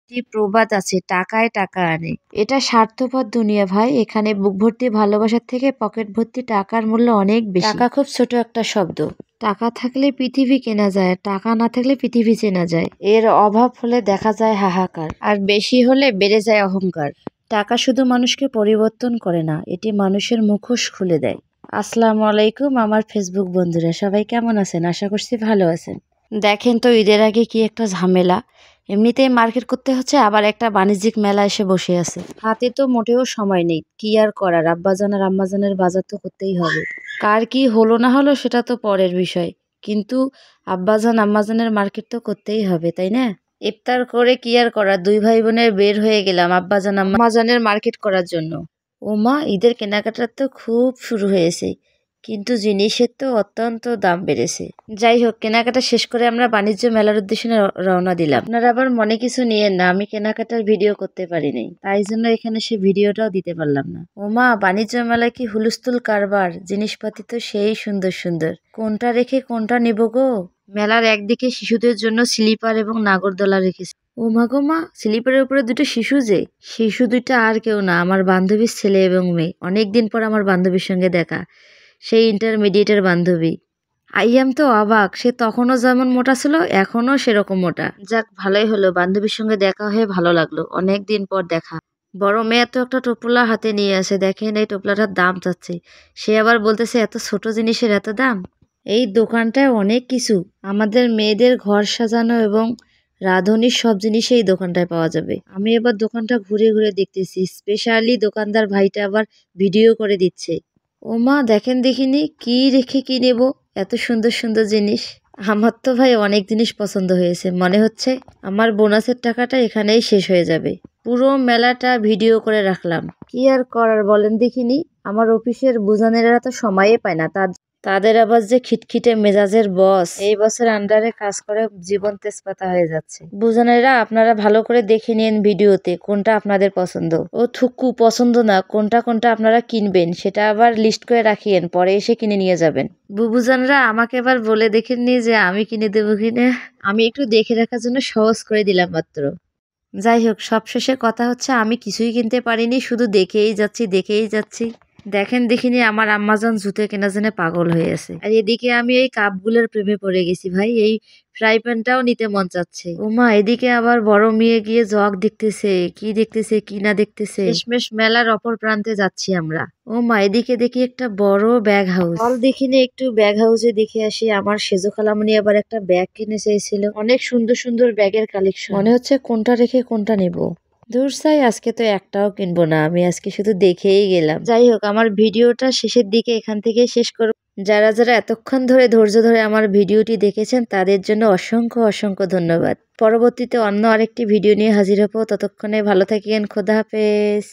একটি প্রবাদ আছে, টাকায় টাকা আনে। এটা স্বার্থপর দুনিয়া ভাই। এখানে বুক ভর্তি ভালোবাসার থেকে পকেট ভর্তি টাকার মূল্য অনেক বেশি। টাকা খুব ছোট একটা শব্দ। টাকা থাকলে পৃথিবী কেনা যায়, টাকা না থাকলে পৃথিবী চেনা যায়। এর অভাব হলে দেখা যায় হাহাকার, আর বেশি হলে বেড়ে যায় অহংকার। টাকা শুধু মানুষকে পরিবর্তন করে না, এটি মানুষের মুখোশ খুলে দেয়। আসসালামু আলাইকুম আমার ফেসবুক বন্ধুরা, সবাই কেমন আছেন? আশা করছি ভালো আছেন। দেখেন তো ঈদের আগে কি একটা ঝামেলা। এমনিতেই মার্কেট করতে হচ্ছে, আবার একটা বাণিজ্যিক মেলা এসে বসে আছে। হাতে তো মোটেও সময় নেই, কি আর করার, আব্বাজান আর আম্মাজানের বাজার তো করতেই হবে। কার কি হলো না হলো সেটা তো পরের বিষয়, কিন্তু আব্বাজান আম্মাজানের মার্কেট তো করতেই হবে, তাই না? ইফতার করে কি আর করার, দুই ভাই বোনের বের হয়ে গেলাম আব্বাজান আম্মাজানের মার্কেট করার জন্য। ও মা, ঈদের কেনাকাটার তো খুব শুরু হয়েছে, কিন্তু জিনিসের তো অত্যন্ত দাম বেড়েছে। যাই হোক, কেনাকাটা শেষ করে আমরা বাণিজ্য মেলার উদ্দেশ্যে রওনা দিলাম। আপনারা আবার মনে কিছু নিয়েন না, আমি কেনাকাটার ভিডিও করতে পারি নাই, তাই জন্য এখানে সে ভিডিওটাও দিতে পারলাম না। ও মা, বাণিজ্য মেলায় কি হুলস্থুল কারবার, জিনিসপাতি তো সেই সুন্দর সুন্দর, কোনটা রেখে কোনটা নেব গো। মেলার একদিকে শিশুদের জন্য স্লিপার এবং নাগরদোলা রেখেছে। ও মা গো মা, স্লিপারের উপরে দুটো শিশু, যে শিশু দুইটা আর কেউ না, আমার বান্ধবীর ছেলে এবং মেয়ে। অনেকদিন পর আমার বান্ধবীর সঙ্গে দেখা, সেই ইন্টারমিডিয়েটের বান্ধবী। আইয়াম তো অবাক, সে তখনও যেমন মোটা ছিল এখনও সেরকম মোটা। যাক, ভালোই হলো, বান্ধবীর সঙ্গে দেখা হয়ে ভালো লাগলো, অনেক দিন পর দেখা। বড় মেয়ে তো একটা টোপলা হাতে নিয়ে আসে, দেখেন এই টোপলাটার দাম চাচ্ছে। সে আবার বলতেছে এত ছোট জিনিসের এত দাম। এই দোকানটায় অনেক কিছু, আমাদের মেয়েদের ঘর সাজানো এবং রাঁধুনির সব জিনিসই এই দোকানটায় পাওয়া যাবে। আমি এবার দোকানটা ঘুরে ঘুরে দেখতেছি, স্পেশালি দোকানদার ভাইটা আবার ভিডিও করে দিচ্ছে। ও মা, দেখেন দেখিনি কি রেখে কি নেব, এত সুন্দর সুন্দর জিনিস। আমার তো ভাই অনেক জিনিস পছন্দ হয়েছে, মনে হচ্ছে আমার বোনাসের টাকাটা এখানেই শেষ হয়ে যাবে। পুরো মেলাটা ভিডিও করে রাখলাম, কি আর করার বলেন দেখিনি। আমার অফিসের বুঝানেরা তো সময়ই পায় না, তাদের আবার যে খিটখিটে মেজাজের বস, এই বছর আন্ডারে কাজ করে জীবন তেজপাতা হয়ে যাচ্ছে। বুঝানেরা, আপনারা ভালো করে দেখে নিন ভিডিওতে কোনটা আপনাদের পছন্দ। ও থুকু পছন্দ না, কোনটা কোনটা আপনারা কিনবেন সেটা আবার লিস্ট করে রাখিয়েন, পরে এসে কিনে নিয়ে যাবেন। বুবুজানরা আমাকে এবার বলে দেখেননি যে আমি কিনে দেবো কিনা, আমি একটু দেখে রাখার জন্য সহজ করে দিলাম মাত্র। যাই হোক, সবশেষে কথা হচ্ছে আমি কিছুই কিনতে পারিনি, শুধু দেখেই যাচ্ছি দেখেই যাচ্ছি। দেখেন দেখিনি আমার আম্মাজান জুতো কেনার জন্য পাগল হয়ে আছে, আর এদিকে আমি এই কাপগুলোর প্রেমে পড়ে গেছি ভাই। এই ফ্রাই প্যানটাও নিতে মন চাচ্ছে। ও মা, এদিকে আবার বড় মেয়ে গিয়ে জগ দেখতেছে, কি না দেখতেছে। শেষমেশ মেলার অপর প্রান্তে যাচ্ছি আমরা। ও মা, এদিকে দেখি একটা বড় ব্যাগ হাউস। চল দেখিনি একটু ব্যাগ হাউসে দেখে আসি। আমার সেজো খালামণি আবার একটা ব্যাগ কিনে চেয়েছিল, অনেক সুন্দর সুন্দর ব্যাগের কালেকশন। মনে হচ্ছে কোনটা রেখে কোনটা নেব। দূর চাই, আজকে তো একটাও কিনবো না, আমি আজকে শুধু দেখেই গেলাম। যাই হোক, আমার ভিডিওটা শেষের দিকে এখান থেকে শেষ করব। যারা যারা এতক্ষণ ধরে ধৈর্য ধরে আমার ভিডিওটি দেখেছেন তাদের জন্য অসংখ্য অসংখ্য ধন্যবাদ। পরবর্তীতে অন্য আরেকটি ভিডিও নিয়ে হাজির হবো, ততক্ষণে ভালো থাকেন, খোদা হাফেজ।